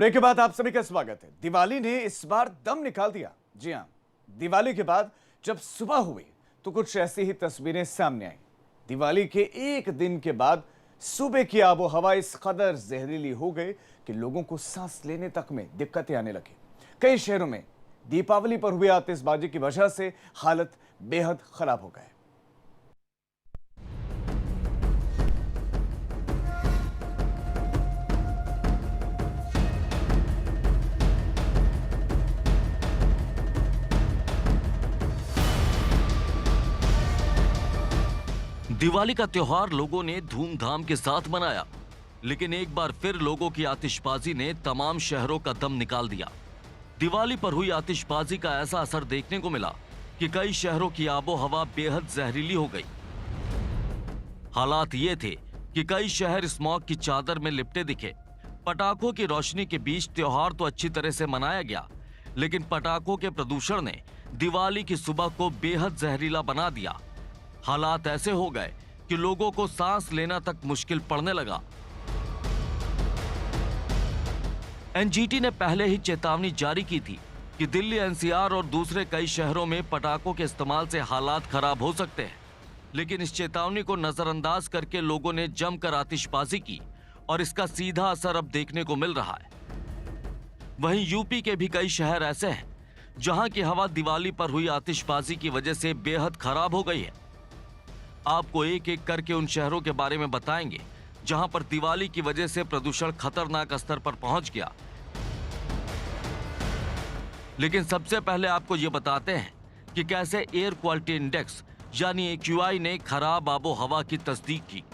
Break के बाद आप सभी का स्वागत है। दिवाली ने इस बार दम निकाल दिया। जी हां, दिवाली के बाद जब सुबह हुई तो कुछ ऐसी ही तस्वीरें सामने आई। दिवाली के एक दिन के बाद सुबह की आबो हवा इस कदर जहरीली हो गई कि लोगों को सांस लेने तक में दिक्कतें आने लगी। कई शहरों में दीपावली पर हुई आतिशबाजी की वजह से हालत बेहद खराब हो गए। दिवाली का त्योहार लोगों ने धूमधाम के साथ मनाया, लेकिन एक बार फिर लोगों की आतिशबाजी ने तमाम शहरों का दम निकाल दिया। दिवाली पर हुई आतिशबाजी का ऐसा असर देखने को मिला कि कई शहरों की आबो हवा बेहद जहरीली हो गई। हालात ये थे कि कई शहर स्मॉग की चादर में लिपटे दिखे। पटाखों की रोशनी के बीच त्योहार तो अच्छी तरह से मनाया गया, लेकिन पटाखों के प्रदूषण ने दिवाली की सुबह को बेहद जहरीला बना दिया। हालात ऐसे हो गए कि लोगों को सांस लेना तक मुश्किल पड़ने लगा। एनजीटी ने पहले ही चेतावनी जारी की थी कि दिल्ली, एनसीआर और दूसरे कई शहरों में पटाखों के इस्तेमाल से हालात खराब हो सकते हैं, लेकिन इस चेतावनी को नजरअंदाज करके लोगों ने जमकर आतिशबाजी की और इसका सीधा असर अब देखने को मिल रहा है। वहीं यूपी के भी कई शहर ऐसे हैं जहां की हवा दिवाली पर हुई आतिशबाजी की वजह से बेहद खराब हो गई है। आपको एक एक करके उन शहरों के बारे में बताएंगे जहां पर दिवाली की वजह से प्रदूषण खतरनाक स्तर पर पहुंच गया। लेकिन सबसे पहले आपको यह बताते हैं कि कैसे एयर क्वालिटी इंडेक्स यानी एक्यूआई ने खराब आबो हवा की तस्दीक की।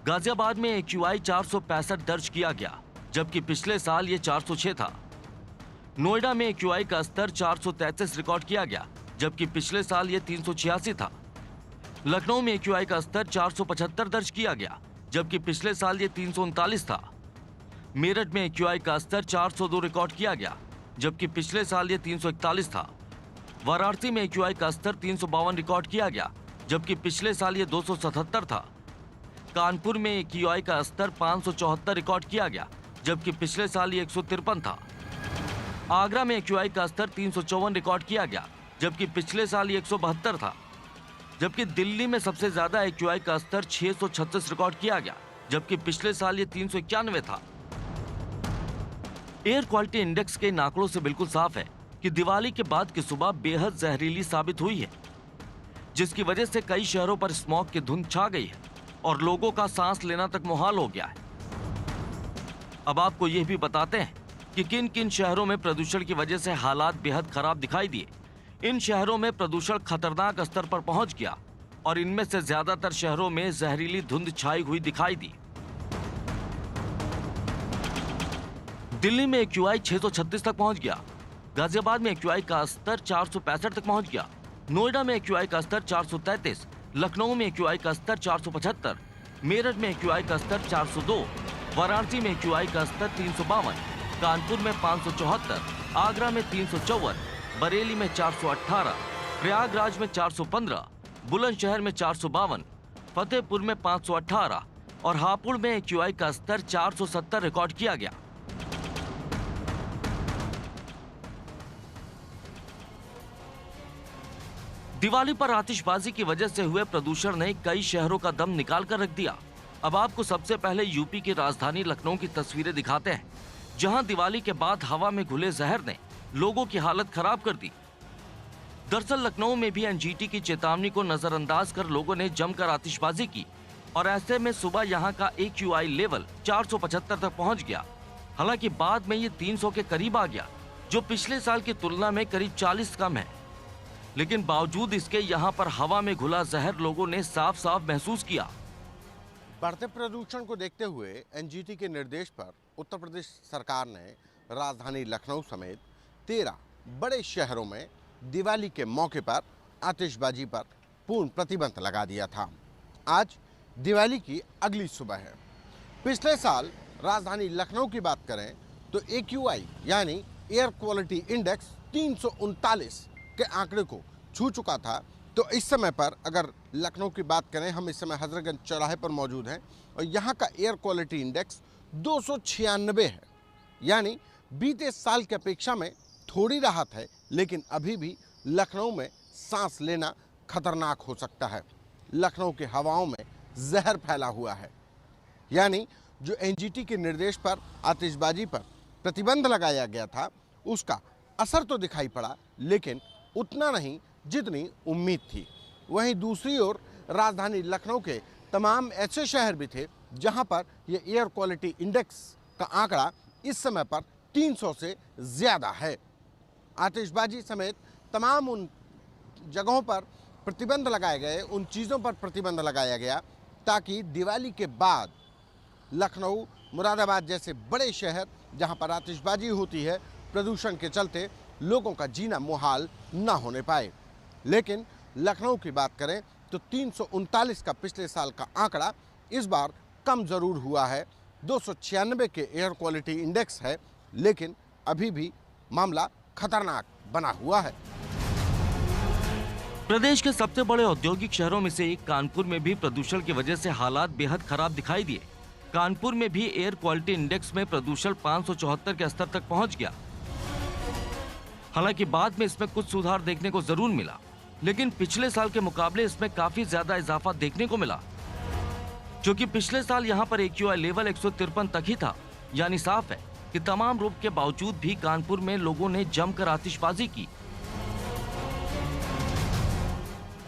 गाजियाबाद में एक्यूआई 465 दर्ज किया गया, जबकि पिछले साल ये 406 था। नोएडा में एक्यूआई का स्तर 433 रिकॉर्ड किया गया, जबकि पिछले साल ये 386 था। लखनऊ में एक्यूआई का स्तर 475 दर्ज किया गया, जबकि पिछले साल ये 339 था। मेरठ में एक्यूआई का स्तर 402 रिकॉर्ड किया गया, जबकि पिछले साल ये 341 था। वाराणसी में एक्यूआई का स्तर 352 रिकॉर्ड किया गया, जबकि पिछले साल ये 277 था। कानपुर में एक्यूआई का स्तर 574 रिकॉर्ड किया गया, जबकि पिछले साल ये 153 था। आगरा में एक्यूआई का स्तर 354 रिकॉर्ड किया गया, जबकि पिछले साल ये 172 था। जबकि दिल्ली में सबसे ज्यादा एक्यूआई का स्तर 636 रिकॉर्ड किया गया, जबकि पिछले साल ये 391 था। एयर क्वालिटी इंडेक्स के इन आंकड़ों से बिल्कुल साफ है कि दिवाली के बाद की सुबह बेहद जहरीली साबित हुई है, जिसकी वजह से कई शहरों पर स्मॉग की धुंध छा गई है और लोगों का सांस लेना तक मुहाल हो गया है। अब आपको यह भी बताते हैं कि किन किन शहरों में प्रदूषण की वजह से हालात बेहद खराब दिखाई दिए। इन शहरों में प्रदूषण खतरनाक स्तर पर पहुंच गया और इनमें से ज्यादातर शहरों में जहरीली धुंध छाई हुई दिखाई दी। दिल्ली में एक्यूआई 636 तक पहुंच गया। गाजियाबाद में एक्यूआई का स्तर 465 तक पहुंच गया। नोएडा में एक्यूआई का स्तर 433, लखनऊ में एक्यूआई का स्तर 475, मेरठ में एक्यूआई का स्तर 402, वाराणसी में एक्यूआई का स्तर 352, कानपुर में 574, आगरा में 354, बरेली में 418, प्रयागराज में 415, बुलंदशहर में 452, फतेहपुर में 518 और हापुड़ में एक्यूआई का स्तर 470 रिकॉर्ड किया गया। दिवाली पर आतिशबाजी की वजह से हुए प्रदूषण ने कई शहरों का दम निकाल कर रख दिया। अब आपको सबसे पहले यूपी की राजधानी लखनऊ की तस्वीरें दिखाते हैं, जहां दिवाली के बाद हवा में घुले जहर ने लोगों की हालत खराब कर दी। दरअसल लखनऊ में भी एनजीटी की चेतावनी को नजरअंदाज कर लोगों ने जमकर आतिशबाजी की और ऐसे में सुबह यहां का एक्यूआई लेवल 475 तक पहुंच गया। हालांकि बाद में ये 300 के करीब आ गया, जो पिछले साल की तुलना में करीब 40 कम है। लेकिन बावजूद इसके यहाँ पर हवा में घुला जहर लोगों ने साफ साफ महसूस किया। बढ़ते प्रदूषण को देखते हुए एनजीटी के निर्देश पर उत्तर प्रदेश सरकार ने राजधानी लखनऊ समेत 13 बड़े शहरों में दिवाली के मौके पर आतिशबाजी पर पूर्ण प्रतिबंध लगा दिया था। आज दिवाली की अगली सुबह है। पिछले साल राजधानी लखनऊ की बात करें तो एक्यूआई यानी एयर क्वालिटी इंडेक्स 339 के आंकड़े को छू चुका था। तो इस समय पर अगर लखनऊ की बात करें, हम इस समय हजरतगंज चौराहे पर मौजूद हैं और यहाँ का एयर क्वालिटी इंडेक्स 296 है। यानी बीते साल की अपेक्षा में थोड़ी राहत है, लेकिन अभी भी लखनऊ में सांस लेना खतरनाक हो सकता है। लखनऊ के हवाओं में जहर फैला हुआ है। यानी जो एनजीटी के निर्देश पर आतिशबाजी पर प्रतिबंध लगाया गया था, उसका असर तो दिखाई पड़ा, लेकिन उतना नहीं जितनी उम्मीद थी। वहीं दूसरी ओर राजधानी लखनऊ के तमाम ऐसे शहर भी थे जहां पर ये एयर क्वालिटी इंडेक्स का आंकड़ा इस समय पर 300 से ज़्यादा है। आतिशबाजी समेत तमाम उन जगहों पर प्रतिबंध लगाए गए, उन चीज़ों पर प्रतिबंध लगाया गया ताकि दिवाली के बाद लखनऊ, मुरादाबाद जैसे बड़े शहर जहां पर आतिशबाजी होती है, प्रदूषण के चलते लोगों का जीना मुहाल ना होने पाए। लेकिन लखनऊ की बात करें तो 339 का पिछले साल का आंकड़ा इस बार कम ज़रूर हुआ है। 296 के एयर क्वालिटी इंडेक्स है, लेकिन अभी भी मामला खतरनाक बना हुआ है। प्रदेश के सबसे बड़े औद्योगिक शहरों में से एक कानपुर में भी प्रदूषण की वजह से हालात बेहद खराब दिखाई दिए। कानपुर में भी एयर क्वालिटी इंडेक्स में प्रदूषण 574 के स्तर तक पहुंच गया। हालांकि बाद में इसमें कुछ सुधार देखने को जरूर मिला, लेकिन पिछले साल के मुकाबले इसमें काफी ज्यादा इजाफा देखने को मिला, क्योंकि पिछले साल यहां पर AQI लेवल 153 तक ही था। यानी साफ है कि तमाम रूप के बावजूद भी कानपुर में लोगों ने जमकर आतिशबाजी की।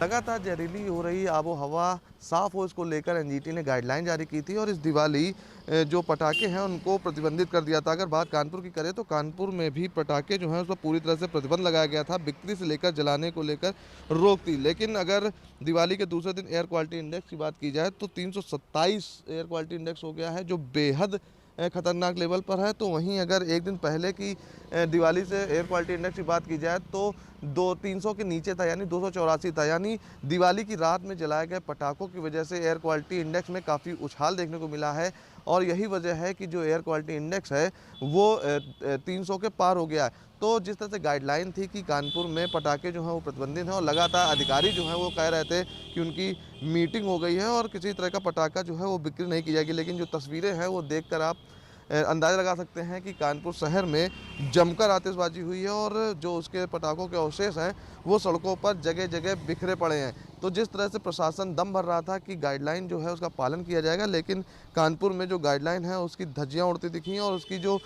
लगातार जहरीली हो रही आबो हवा साफ हो, इसको लेकर एनजीटी ने गाइडलाइन जारी की थी और इस दिवाली जो पटाखे हैं उनको प्रतिबंधित कर दिया था। अगर बात कानपुर की करें तो कानपुर में भी पटाखे जो हैं उस पर पूरी तरह से प्रतिबंध लगाया गया था। बिक्री से लेकर जलाने को लेकर रोक थी। लेकिन अगर दिवाली के दूसरे दिन एयर क्वालिटी इंडेक्स की बात की जाए तो 327 एयर क्वालिटी इंडेक्स हो गया है, जो बेहद खतरनाक लेवल पर है। तो वहीं अगर एक दिन पहले की दिवाली से एयर क्वालिटी इंडेक्स की बात की जाए तो 300 के नीचे था, यानी 284 था। यानी दिवाली की रात में जलाए गए पटाखों की वजह से एयर क्वालिटी इंडेक्स में काफ़ी उछाल देखने को मिला है और यही वजह है कि जो एयर क्वालिटी इंडेक्स है वो 300 के पार हो गया है। तो जिस तरह से गाइडलाइन थी कि कानपुर में पटाखे जो हैं वो प्रतिबंधित हैं और लगातार अधिकारी जो हैं वो कह रहे थे कि उनकी मीटिंग हो गई है और किसी तरह का पटाखा जो है वो बिक्री नहीं की जाएगी, लेकिन जो तस्वीरें हैं वो देखकर आप अंदाज़ा लगा सकते हैं कि कानपुर शहर में जमकर आतिशबाजी हुई है और जो उसके पटाखों के अवशेष हैं वो सड़कों पर जगह जगह बिखरे पड़े हैं। तो जिस तरह से प्रशासन दम भर रहा था कि गाइडलाइन जो है उसका पालन किया जाएगा, लेकिन कानपुर में जो गाइडलाइन है उसकी धज्जियाँ उड़ती दिखी और उसकी जो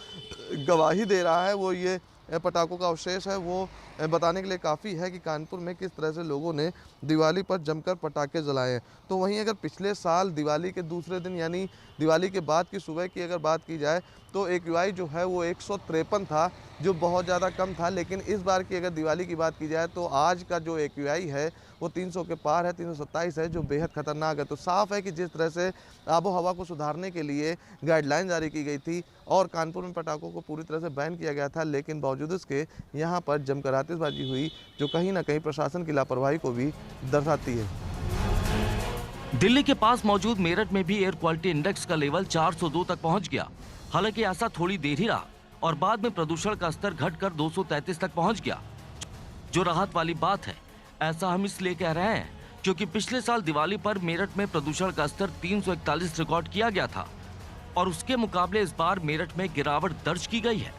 गवाही दे रहा है वो ये पटाखों का अवशेष है, वो बताने के लिए काफ़ी है कि कानपुर में किस तरह से लोगों ने दिवाली पर जमकर पटाखे जलाए हैं। तो वहीं अगर पिछले साल दिवाली के दूसरे दिन यानी दिवाली के बाद की सुबह की अगर बात की जाए तो AQI जो है वो 153 था, जो बहुत ज़्यादा कम था। लेकिन इस बार की अगर दिवाली की बात की जाए तो आज का जो AQI है वो 300 के पार है, 327 है, जो बेहद खतरनाक है। तो साफ है कि जिस तरह से आबो हवा को सुधारने के लिए गाइडलाइन जारी की गई थी और कानपुर में पटाखों को पूरी तरह से बैन किया गया था, लेकिन बावजूद इसके यहाँ पर जमकर आतिशबाजी हुई, जो कहीं ना कहीं प्रशासन की लापरवाही को भी दर्शाती है। दिल्ली के पास मौजूद मेरठ में भी एयर क्वालिटी इंडेक्स का लेवल 402 तक पहुंच गया। हालांकि ऐसा थोड़ी देर ही रहा और बाद में प्रदूषण का स्तर घटकर 233 तक पहुंच गया, जो राहत वाली बात है। ऐसा हम इसलिए कह रहे हैं क्योंकि पिछले साल दिवाली पर मेरठ में प्रदूषण का स्तर 341 रिकॉर्ड किया गया था और उसके मुकाबले इस बार मेरठ में गिरावट दर्ज की गई है।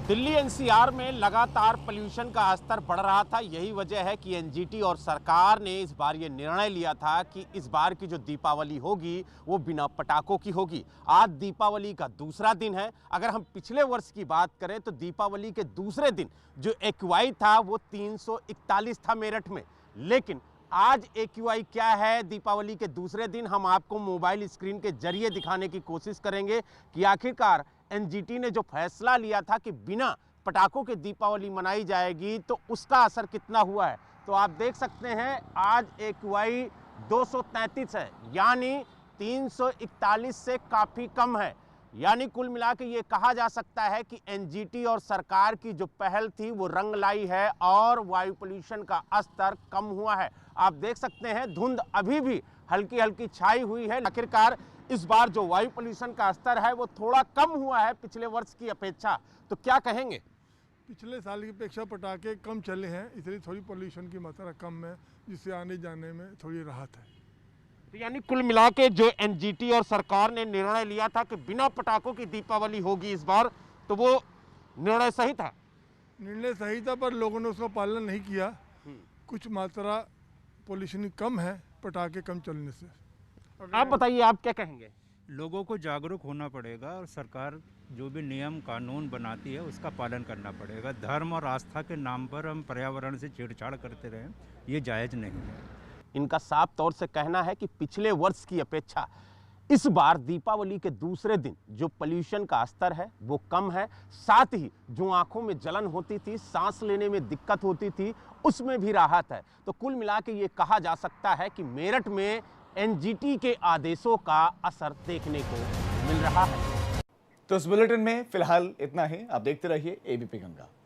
दिल्ली NCR में लगातार पोल्यूशन का स्तर बढ़ रहा था। यही वजह है कि एनजीटी और सरकार ने इस बार ये निर्णय लिया था कि इस बार की जो दीपावली होगी वो बिना पटाखों की होगी। आज दीपावली का दूसरा दिन है। अगर हम पिछले वर्ष की बात करें तो दीपावली के दूसरे दिन जो AQI था वो 341 था मेरठ में, लेकिन आज AQI क्या है दीपावली के दूसरे दिन हम आपको मोबाइल स्क्रीन के जरिए दिखाने की कोशिश करेंगे कि आखिरकार एनजीटी ने जो फैसला लिया था कि बिना पटाखों के दीपावली मनाई जाएगी तो उसका असर कितना हुआ है। तो आप देख सकते हैं आज AQI 233 है, यानी 341 से काफ़ी कम है। यानी कुल मिला के ये कहा जा सकता है कि एनजीटी और सरकार की जो पहल थी वो रंग लाई है और वायु पोल्यूशन का स्तर कम हुआ है। आप देख सकते हैं धुंध अभी भी हल्की हल्की छाई हुई है। आखिरकार इस बार जो वायु पोल्यूशन का स्तर है वो थोड़ा कम हुआ है पिछले वर्ष की अपेक्षा। तो क्या कहेंगे? पिछले साल की अपेक्षा पटाखे कम चले हैं, इसलिए थोड़ी पोल्यूशन की मात्रा कम है, जिससे आने जाने में थोड़ी राहत है। तो यानी कुल मिला के जो एनजीटी और सरकार ने निर्णय लिया था कि बिना पटाखों की दीपावली होगी इस बार, तो वो निर्णय सही था। निर्णय सही था, पर लोगों ने उसका पालन नहीं किया। कुछ मात्रा पोल्यूशन कम है पटाखे कम चलने से। आप बताइए, आप क्या कहेंगे? लोगों को जागरूक होना पड़ेगा और सरकार जो भी नियम कानून बनाती है उसका पालन करना पड़ेगा। धर्म और आस्था के नाम पर हम पर्यावरण से छेड़छाड़ करते रहें, ये जायज़ नहीं है। इनका साफ तौर से कहना है कि पिछले वर्ष की अपेक्षा इस बार दीपावली के दूसरे दिन जो पोल्यूशन का स्तर है वो कम है, साथ ही जो आंखों में जलन होती थी, सांस लेने में दिक्कत होती थी, उसमें भी राहत है। तो कुल मिला के ये कहा जा सकता है कि मेरठ में एनजीटी के आदेशों का असर देखने को मिल रहा है। तो इस बुलेटिन में फिलहाल इतना ही। आप देखते रहिए एबीपी गंगा।